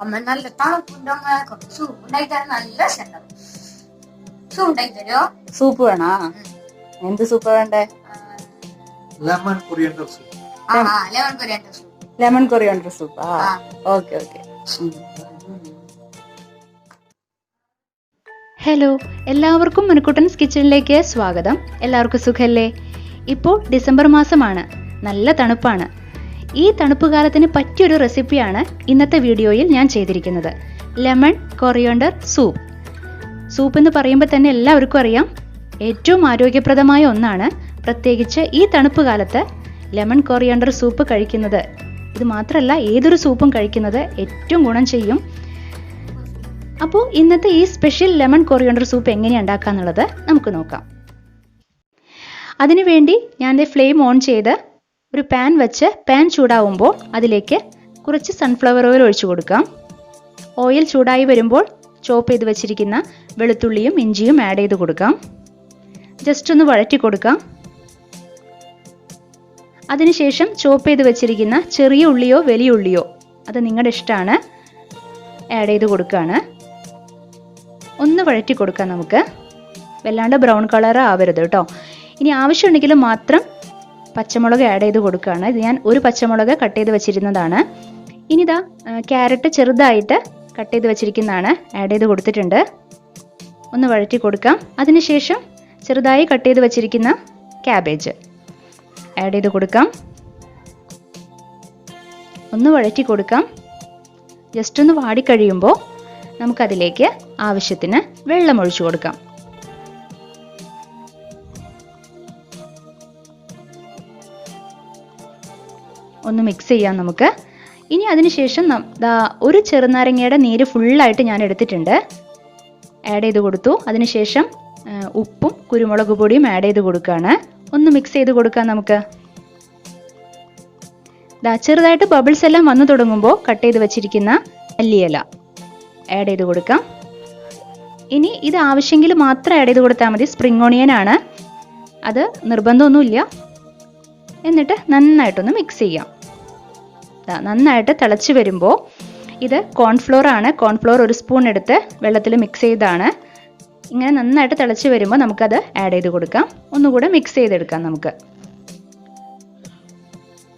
അമ്മ നല്ല തണുപ്പുണ്ടോ കുറച്ച് സൂപ്പ് ഉണ്ടാക്കി തരാൻ നല്ല രസമുണ്ടാവും. സൂപ്പ് ഉണ്ടാക്കി തരുമോ? സൂപ്പ് വേണോ? എന്ത് സൂപ്പ് വേണ്ടേ? Lemon coriander soup. Lemon coriander soup. Lemon coriander soup. Okay okay. Hello, എല്ലാവർക്കും മനുക്കുട്ടൻസ് കിച്ചണിലേക്ക് സ്വാഗതം. എല്ലാവർക്കും സുഖല്ലേ? ഇപ്പോൾ ഡിസംബർ മാസമാണ്, നല്ല തണുപ്പാണ്. ഈ തണുപ്പ് കാലത്തിന് പറ്റിയൊരു റെസിപ്പിയാണ് ഇന്നത്തെ വീഡിയോയിൽ ഞാൻ ചെയ്തിരിക്കുന്നത്. Lemon coriander soup. സൂപ്പ് എന്ന് പറയുമ്പോൾ തന്നെ എല്ലാവർക്കും അറിയാം, ഏറ്റവും ആരോഗ്യപ്രദമായ ഒന്നാണ്. പ്രത്യേകിച്ച് ഈ തണുപ്പ് കാലത്ത് ലെമൺ കൊറിയാണ്ടർ സൂപ്പ് കഴിക്കുന്നത്, ഇത് മാത്രമല്ല ഏതൊരു സൂപ്പും കഴിക്കുന്നത് ഏറ്റവും ഗുണം ചെയ്യും. അപ്പോൾ ഇന്നത്തെ ഈ സ്പെഷ്യൽ ലെമൺ കൊറിയാണ്ടർ സൂപ്പ് എങ്ങനെയാണ് ഉണ്ടാക്കാന്നുള്ളത് നമുക്ക് നോക്കാം. അതിനുവേണ്ടി ഞാൻ ഫ്ലെയിം ഓൺ ചെയ്ത് ഒരു പാൻ വെച്ച് പാൻ ചൂടാവുമ്പോൾ അതിലേക്ക് കുറച്ച് സൺഫ്ലവർ ഓയിൽ ഒഴിച്ചു കൊടുക്കാം. ഓയിൽ ചൂടായി വരുമ്പോൾ ചോപ്പ് ചെയ്ത് വെച്ചിരിക്കുന്ന വെളുത്തുള്ളിയും ഇഞ്ചിയും ആഡ് ചെയ്ത് കൊടുക്കാം. ജസ്റ്റ് ഒന്ന് വഴറ്റി കൊടുക്കാം. അതിനുശേഷം ചോപ്പ് ചെയ്ത് വെച്ചിരിക്കുന്ന ചെറിയ ഉള്ളിയോ വലിയ ഉള്ളിയോ, അത് നിങ്ങളുടെ ഇഷ്ടമാണ്, ആഡ് ചെയ്ത് കൊടുക്കുകയാണ്. ഒന്ന് വഴറ്റി കൊടുക്കാം നമുക്ക്. വല്ലാണ്ട് ബ്രൗൺ കളർ ആവരുത് കേട്ടോ. ഇനി ആവശ്യമുണ്ടെങ്കിൽ മാത്രം പച്ചമുളക് ആഡ് ചെയ്ത് കൊടുക്കുകയാണ്. ഇത് ഞാൻ ഒരു പച്ചമുളക് കട്ട് ചെയ്ത് വെച്ചിരുന്നതാണ്. ഇനി ഇതാ ക്യാരറ്റ് ചെറുതായിട്ട് കട്ട് ചെയ്ത് വെച്ചിരിക്കുന്നതാണ്, ആഡ് ചെയ്ത് കൊടുത്തിട്ടുണ്ട്. ഒന്ന് വഴറ്റി കൊടുക്കാം. അതിനുശേഷം ചെറുതായി കട്ട് ചെയ്ത് വെച്ചിരിക്കുന്ന ക്യാബേജ് ആഡ് ചെയ്ത് കൊടുക്കാം. ഒന്ന് വഴറ്റി കൊടുക്കാം. ജസ്റ്റ് ഒന്ന് വാടിക്കഴിയുമ്പോൾ നമുക്കതിലേക്ക് ആവശ്യത്തിന് വെള്ളം ഒഴിച്ചു കൊടുക്കാം. ഒന്ന് മിക്സ് ചെയ്യാം നമുക്ക്. ഇനി അതിനുശേഷം ഒരു ചെറുനാരങ്ങയുടെ നീര് ഫുള്ളായിട്ട് ഞാൻ എടുത്തിട്ടുണ്ട്, ആഡ് ചെയ്ത് കൊടുത്തു. അതിനുശേഷം ഉപ്പും കുരുമുളക് പൊടിയും ആഡ് ചെയ്ത് കൊടുക്കുകയാണ്. ഒന്ന് മിക്സ് ചെയ്ത് കൊടുക്കാം നമുക്ക്. ചെറുതായിട്ട് ബബിൾസ് എല്ലാം വന്നു തുടങ്ങുമ്പോൾ കട്ട് ചെയ്ത് വെച്ചിരിക്കുന്ന മല്ലിയില ആഡ് ചെയ്ത് കൊടുക്കാം. ഇനി ഇത് ആവശ്യമെങ്കിൽ മാത്രം ആഡ് ചെയ്ത് കൊടുത്താൽ മതി. സ്പ്രിംഗ് ഓണിയൻ ആണ്, അത് നിർബന്ധമൊന്നുമില്ല. എന്നിട്ട് നന്നായിട്ടൊന്ന് മിക്സ് ചെയ്യാം. നന്നായിട്ട് തിളച്ച് വരുമ്പോൾ ഇത് കോൺഫ്ലോർ ആണ്. കോൺഫ്ലോർ ഒരു സ്പൂൺ എടുത്ത് വെള്ളത്തിൽ മിക്സ് ചെയ്താണ്. ഇങ്ങനെ നന്നായിട്ട് തിളച്ച് വരുമ്പോൾ നമുക്കത് ആഡ് ചെയ്ത് കൊടുക്കാം. ഒന്നുകൂടെ മിക്സ് ചെയ്തെടുക്കാം നമുക്ക്.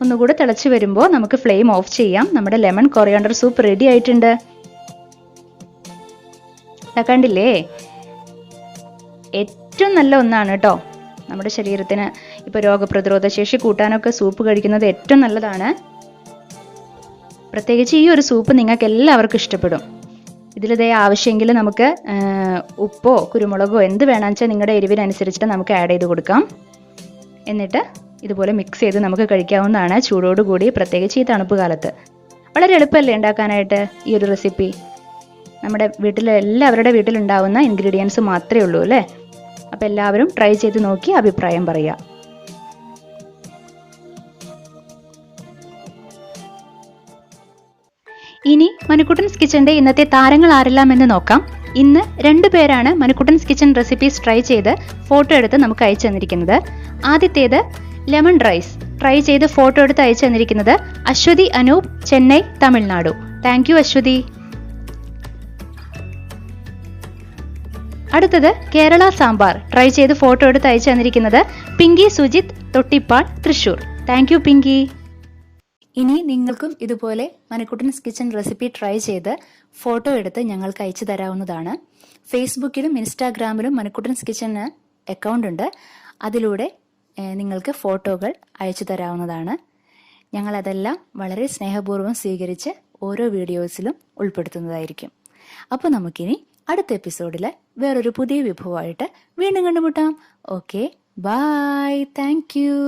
ഒന്നുകൂടെ തിളച്ച് വരുമ്പോൾ നമുക്ക് ഫ്ലെയിം ഓഫ് ചെയ്യാം. നമ്മുടെ ലെമൺ കൊറിയാണ്ടർ സൂപ്പ് റെഡി ആയിട്ടുണ്ട്. കണ്ടില്ലേ? ഏറ്റവും നല്ല ഒന്നാണ് കേട്ടോ നമ്മുടെ ശരീരത്തിന്. ഇപ്പോൾ രോഗപ്രതിരോധ ശേഷി കൂട്ടാനൊക്കെ സൂപ്പ് കഴിക്കുന്നത് ഏറ്റവും നല്ലതാണ്. പ്രത്യേകിച്ച് ഈ ഒരു സൂപ്പ് നിങ്ങൾക്ക് എല്ലാവർക്കും ഇഷ്ടപ്പെടും. ഇതിലിതേ ആവശ്യമെങ്കിൽ നമുക്ക് ഉപ്പോ കുരുമുളകോ എന്ത് വേണമെന്ന് വെച്ചാൽ നിങ്ങളുടെ എരിവിനനുസരിച്ചിട്ട് നമുക്ക് ആഡ് ചെയ്ത് കൊടുക്കാം. എന്നിട്ട് ഇതുപോലെ മിക്സ് ചെയ്ത് നമുക്ക് കഴിക്കാവുന്നതാണ് ചൂടോടുകൂടി, പ്രത്യേകിച്ച് ഈ തണുപ്പ് കാലത്ത്. വളരെ എളുപ്പമല്ലേ ഉണ്ടാക്കാനായിട്ട് ഈ ഒരു റെസിപ്പി? നമ്മുടെ എല്ലാവരുടെ വീട്ടിലുണ്ടാവുന്ന ഇൻഗ്രീഡിയൻസ് മാത്രമേ ഉള്ളൂ അല്ലേ? അപ്പോൾ എല്ലാവരും ട്രൈ ചെയ്ത് നോക്കി അഭിപ്രായം പറയുക. ഇനി മനുക്കുട്ടൻസ് കിച്ചൻ്റെ ഇന്നത്തെ താരങ്ങൾ ആരെല്ലാം എന്ന് നോക്കാം. ഇന്ന് 2 പേരാണ് മനുക്കുട്ടൻസ് കിച്ചൻ റെസിപ്പീസ് ട്രൈ ചെയ്ത് ഫോട്ടോ എടുത്ത് നമുക്ക് അയച്ചു തന്നിരിക്കുന്നത്. ആദ്യത്തേത് ലെമൺ റൈസ് ട്രൈ ചെയ്ത് ഫോട്ടോ എടുത്ത് അയച്ചു തന്നിരിക്കുന്നത് അശ്വതി അനൂപ്, ചെന്നൈ, തമിഴ്നാടു. Thank you Aswathy. അടുത്തത് കേരള സാമ്പാർ ട്രൈ ചെയ്ത് ഫോട്ടോ എടുത്ത് അയച്ചു തന്നിരിക്കുന്നത് പിങ്കി സുജിത്, തൊട്ടിപ്പാൾ, തൃശൂർ. Thank you Pinky. ഇനി നിങ്ങൾക്കും ഇതുപോലെ മനുക്കുട്ടൻസ് കിച്ചൻ റെസിപ്പി ട്രൈ ചെയ്ത് ഫോട്ടോ എടുത്ത് ഞങ്ങൾക്ക് അയച്ചു തരാവുന്നതാണ്. ഫേസ്ബുക്കിലും ഇൻസ്റ്റാഗ്രാമിലും മനുക്കുട്ടൻസ് കിച്ചന് അക്കൗണ്ട് ഉണ്ട്. അതിലൂടെ നിങ്ങൾക്ക് ഫോട്ടോകൾ അയച്ചു തരാവുന്നതാണ്. ഞങ്ങളതെല്ലാം വളരെ സ്നേഹപൂർവ്വം സ്വീകരിച്ച് ഓരോ വീഡിയോസിലും ഉൾപ്പെടുത്തുന്നതായിരിക്കും. അപ്പോൾ നമുക്കിനി അടുത്ത എപ്പിസോഡിൽ വേറൊരു പുതിയ വിഭവമായിട്ട് വീണ്ടും കണ്ടുമുട്ടാം. Okay, bye, thank U.